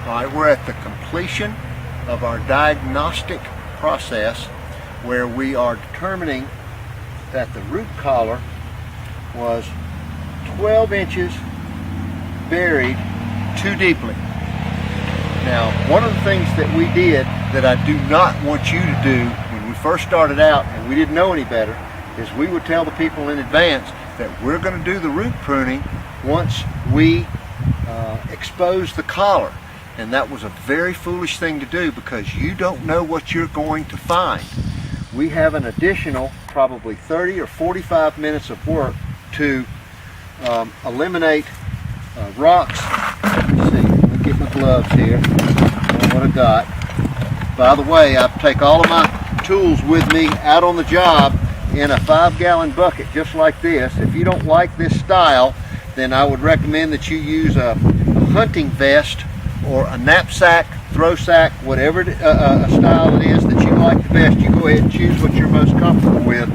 All right, we're at the completion of our diagnostic process where we are determining that the root collar was 12 inches buried too deeply. Now, one of the things that we did that I do not want you to do when we first started out and we didn't know any better is we would tell the people in advance that we're going to do the root pruning once we expose the collar. And that was a very foolish thing to do because you don't know what you're going to find. We have an additional probably 30 or 45 minutes of work to eliminate rocks. Let's see, let me get my gloves here. What I got. By the way, I take all of my tools with me out on the job in a 5-gallon bucket just like this. If you don't like this style, then I would recommend that you use a hunting vest or a knapsack, throw sack, whatever style it is that you like the best. You go ahead and choose what you're most comfortable with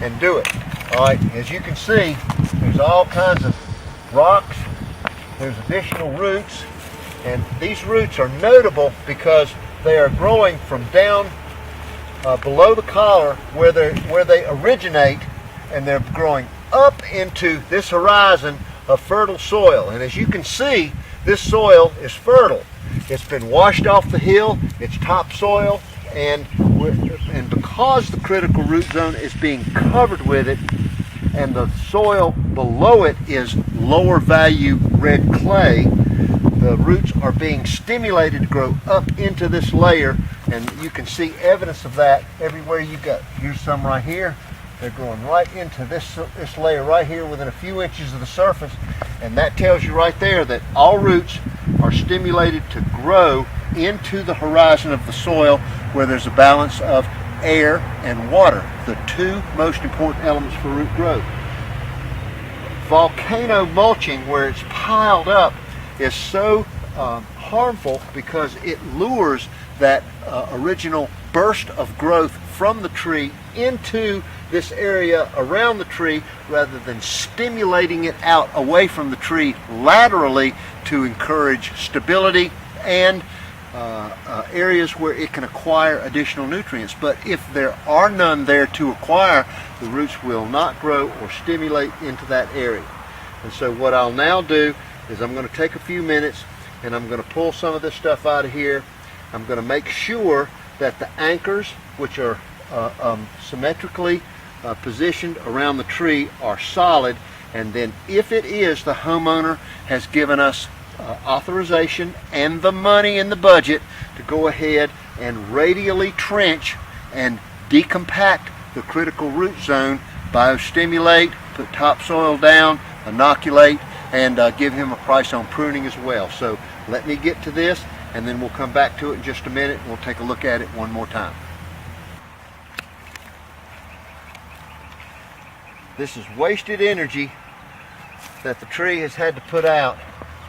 and do it. All right, as you can see, there's all kinds of rocks. There's additional roots, and these roots are notable because they are growing from down below the collar where they originate, and they're growing up into this horizon of fertile soil. And as you can see, this soil is fertile. It's been washed off the hill, it's topsoil, and because the critical root zone is being covered with it and the soil below it is lower value red clay, the roots are being stimulated to grow up into this layer, and you can see evidence of that everywhere you go. Here's some right here. They're growing right into this layer right here within a few inches of the surface, and that tells you right there that all roots are stimulated to grow into the horizon of the soil where there's a balance of air and water, the two most important elements for root growth. Volcano mulching, where it's piled up, is so harmful because it lures that original burst of growth from the tree into this area around the tree rather than stimulating it out away from the tree laterally to encourage stability and areas where it can acquire additional nutrients. But if there are none there to acquire, the roots will not grow or stimulate into that area. And so what I'll now do is I'm going to take a few minutes and I'm going to pull some of this stuff out of here. I'm going to make sure that the anchors, which are symmetrically positioned around the tree, are solid, and then if it is, the homeowner has given us authorization and the money in the budget to go ahead and radially trench and decompact the critical root zone, biostimulate, put topsoil down, inoculate, and give him a price on pruning as well. So let me get to this, and then we'll come back to it in just a minute and we'll take a look at it one more time. This is wasted energy that the tree has had to put out.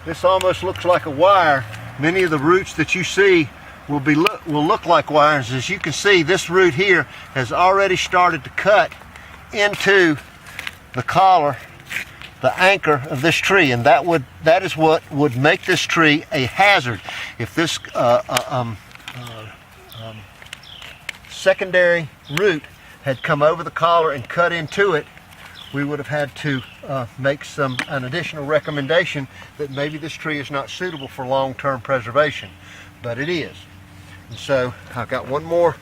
This almost looks like a wire. Many of the roots that you see will look like wires. As you can see, this root here has already started to cut into the collar, the anchor of this tree, and that is what would make this tree a hazard. If this secondary root had come over the collar and cut into it, we would have had to make an additional recommendation that maybe this tree is not suitable for long-term preservation, but it is. And so I've got one more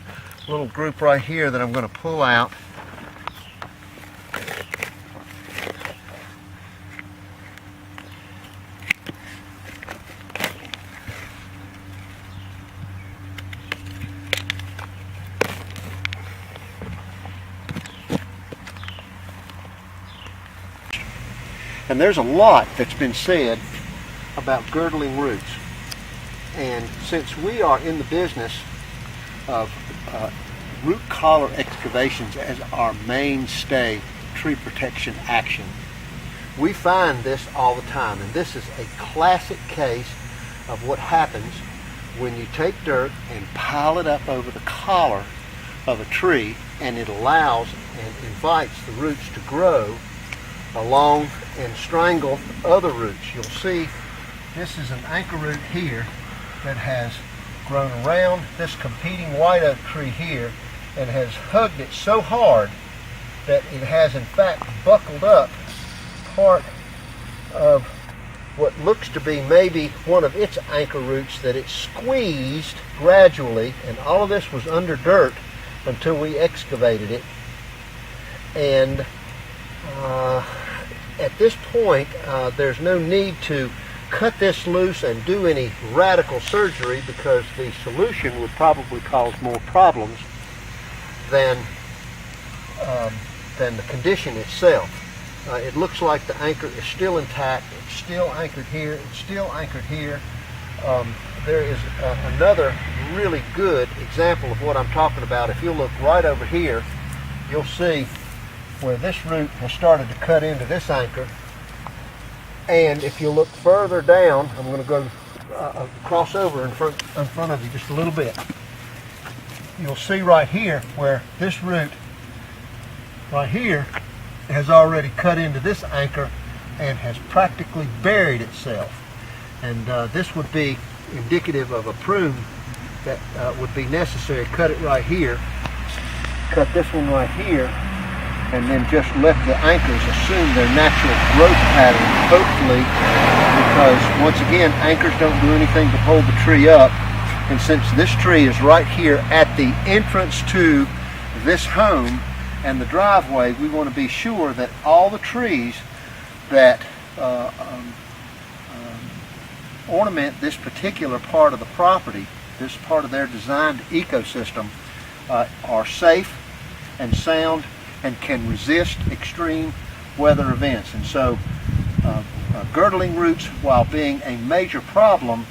little group right here that I'm going to pull out. And there's a lot that's been said about girdling roots. And since we are in the business of root collar excavations as our mainstay tree protection action, we find this all the time. And this is a classic case of what happens when you take dirt and pile it up over the collar of a tree, and it allows and invites the roots to grow along and strangle other roots. You'll see this is an anchor root here that has grown around this competing white oak tree here and has hugged it so hard that it has in fact buckled up part of what looks to be maybe one of its anchor roots, that it squeezed gradually, and all of this was under dirt until we excavated it. And at this point there's no need to cut this loose and do any radical surgery, because the solution would probably cause more problems than the condition itself. It looks like the anchor is still intact. It's still anchored here. It's still anchored here. There is another really good example of what I'm talking about. If you'll look right over here, you'll see where this root has started to cut into this anchor. And if you look further down, I'm going to go cross over in front of you just a little bit. You'll see right here where this root right here has already cut into this anchor and has practically buried itself. And this would be indicative of a prune that would be necessary. Cut it right here, cut this one right here, and then just let the anchors assume their natural growth pattern, hopefully, because once again, anchors don't do anything but hold the tree up. And since this tree is right here at the entrance to this home and the driveway, we want to be sure that all the trees that ornament this particular part of the property, this part of their designed ecosystem, are safe and sound and can resist extreme weather events. And so girdling roots, while being a major problem,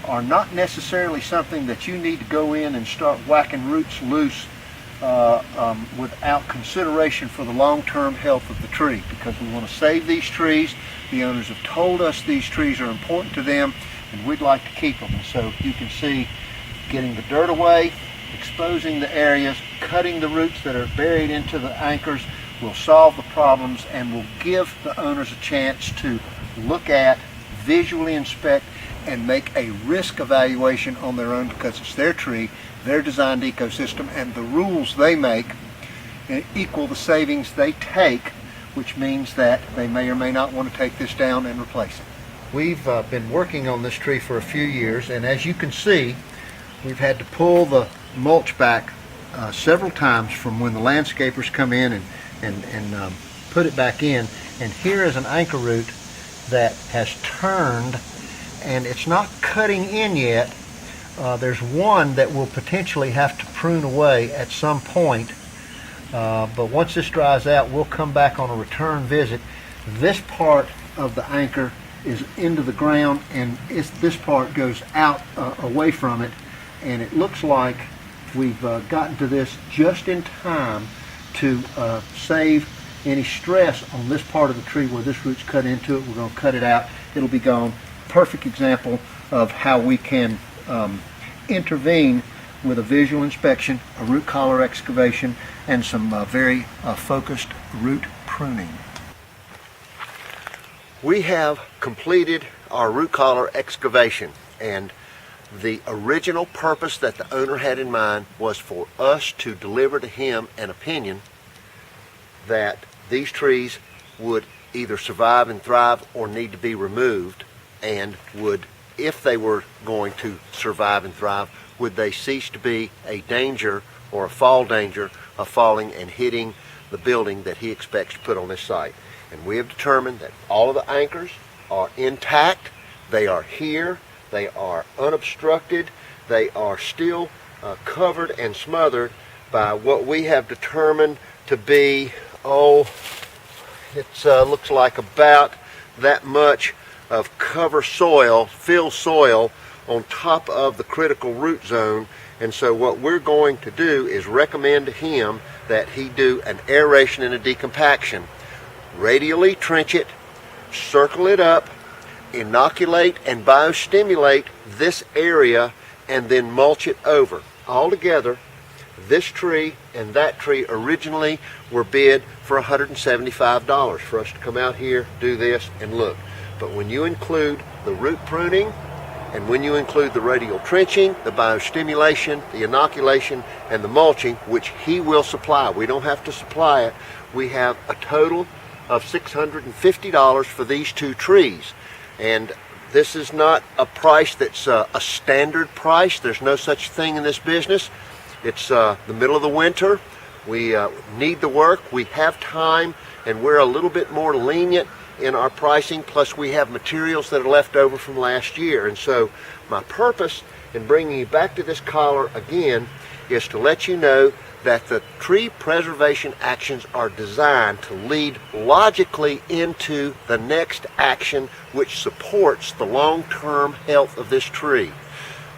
are not necessarily something that you need to go in and start whacking roots loose without consideration for the long-term health of the tree, because we want to save these trees. The owners have told us these trees are important to them, and we'd like to keep them. And so you can see, getting the dirt away, exposing the areas, cutting the roots that are buried into the anchors will solve the problems and will give the owners a chance to look at, visually inspect, and make a risk evaluation on their own, because it's their tree, their designed ecosystem, and the rules they make equal the savings they take, which means that they may or may not want to take this down and replace it. We've been working on this tree for a few years, and as you can see, we've had to pull the mulch back several times from when the landscapers come in and put it back in. And here is an anchor root that has turned, and it's not cutting in yet. There's one that will potentially have to prune away at some point, but once this dries out, we'll come back on a return visit. This part of the anchor is into the ground, and this part goes out away from it, and it looks like we've gotten to this just in time to save any stress on this part of the tree where this root's cut into it. We're going to cut it out. It'll be gone. Perfect example of how we can intervene with a visual inspection, a root collar excavation, and some very focused root pruning. We have completed our root collar excavation, and the original purpose that the owner had in mind was for us to deliver to him an opinion that these trees would either survive and thrive or need to be removed, and would, if they were going to survive and thrive, would they cease to be a danger or a fall danger of falling and hitting the building that he expects to put on this site. And we have determined that all of the anchors are intact. They are here. They are unobstructed. They are still covered and smothered by what we have determined to be, it looks like about that much of cover soil, fill soil on top of the critical root zone. And so what we're going to do is recommend to him that he do an aeration and a decompaction. Radially trench it, circle it up, inoculate and biostimulate this area, and then mulch it over. Altogether, this tree and that tree originally were bid for $175 for us to come out here, do this, and look. But when you include the root pruning And when you include the radial trenching, the biostimulation, the inoculation, and the mulching, which he will supply, we don't have to supply it, we have a total of $650 for these 2 trees. And this is not a price that's a standard price. There's no such thing in this business. It's the middle of the winter. We need the work. We have time, and we're a little bit more lenient in our pricing. Plus, we have materials that are left over from last year. And so my purpose in bringing you back to this collar again is to let you know that the tree preservation actions are designed to lead logically into the next action, which supports the long-term health of this tree.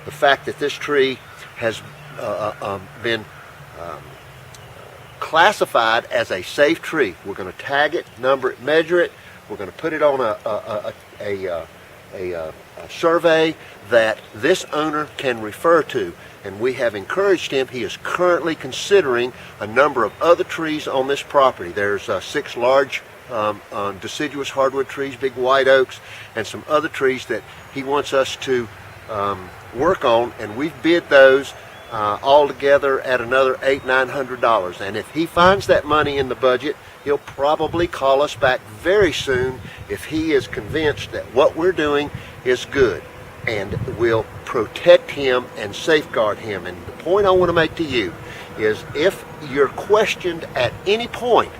The fact that this tree has been classified as a safe tree. We're going to tag it, number it, measure it. We're going to put it on a survey that this owner can refer to. And we have encouraged him. He is currently considering a number of other trees on this property. There's 6 large deciduous hardwood trees, big white oaks, and some other trees that he wants us to work on, and we've bid those all together at another $800–900. And if he finds that money in the budget, he'll probably call us back very soon if he is convinced that what we're doing is good, and will protect him and safeguard him. And the point I want to make to you is, if you're questioned at any point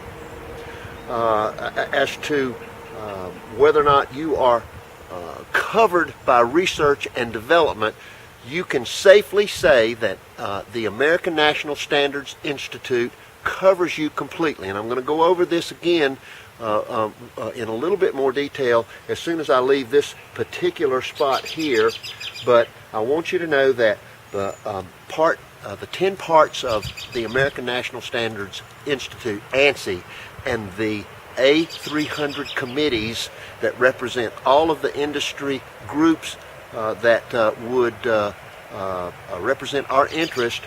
as to whether or not you are covered by research and development, you can safely say that the American National Standards Institute covers you completely. And I'm going to go over this again in a little bit more detail as soon as I leave this particular spot here. But I want you to know that the 10 parts of the American National Standards Institute, ANSI, and the A300 committees that represent all of the industry groups that would represent our interest,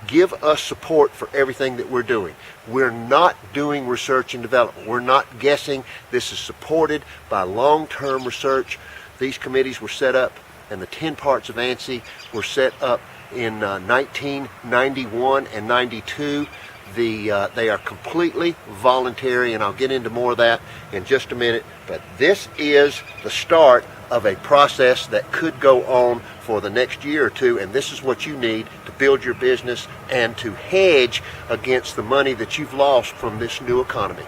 give us support for everything that we're doing. We're not doing research and development. We're not guessing. This is supported by long-term research. These committees were set up, and the 10 parts of ANSI were set up in 1991 and 92. They are completely voluntary, and I'll get into more of that in just a minute. But this is the start of a process that could go on for the next year or two, and this is what you need to build your business and to hedge against the money that you've lost from this new economy.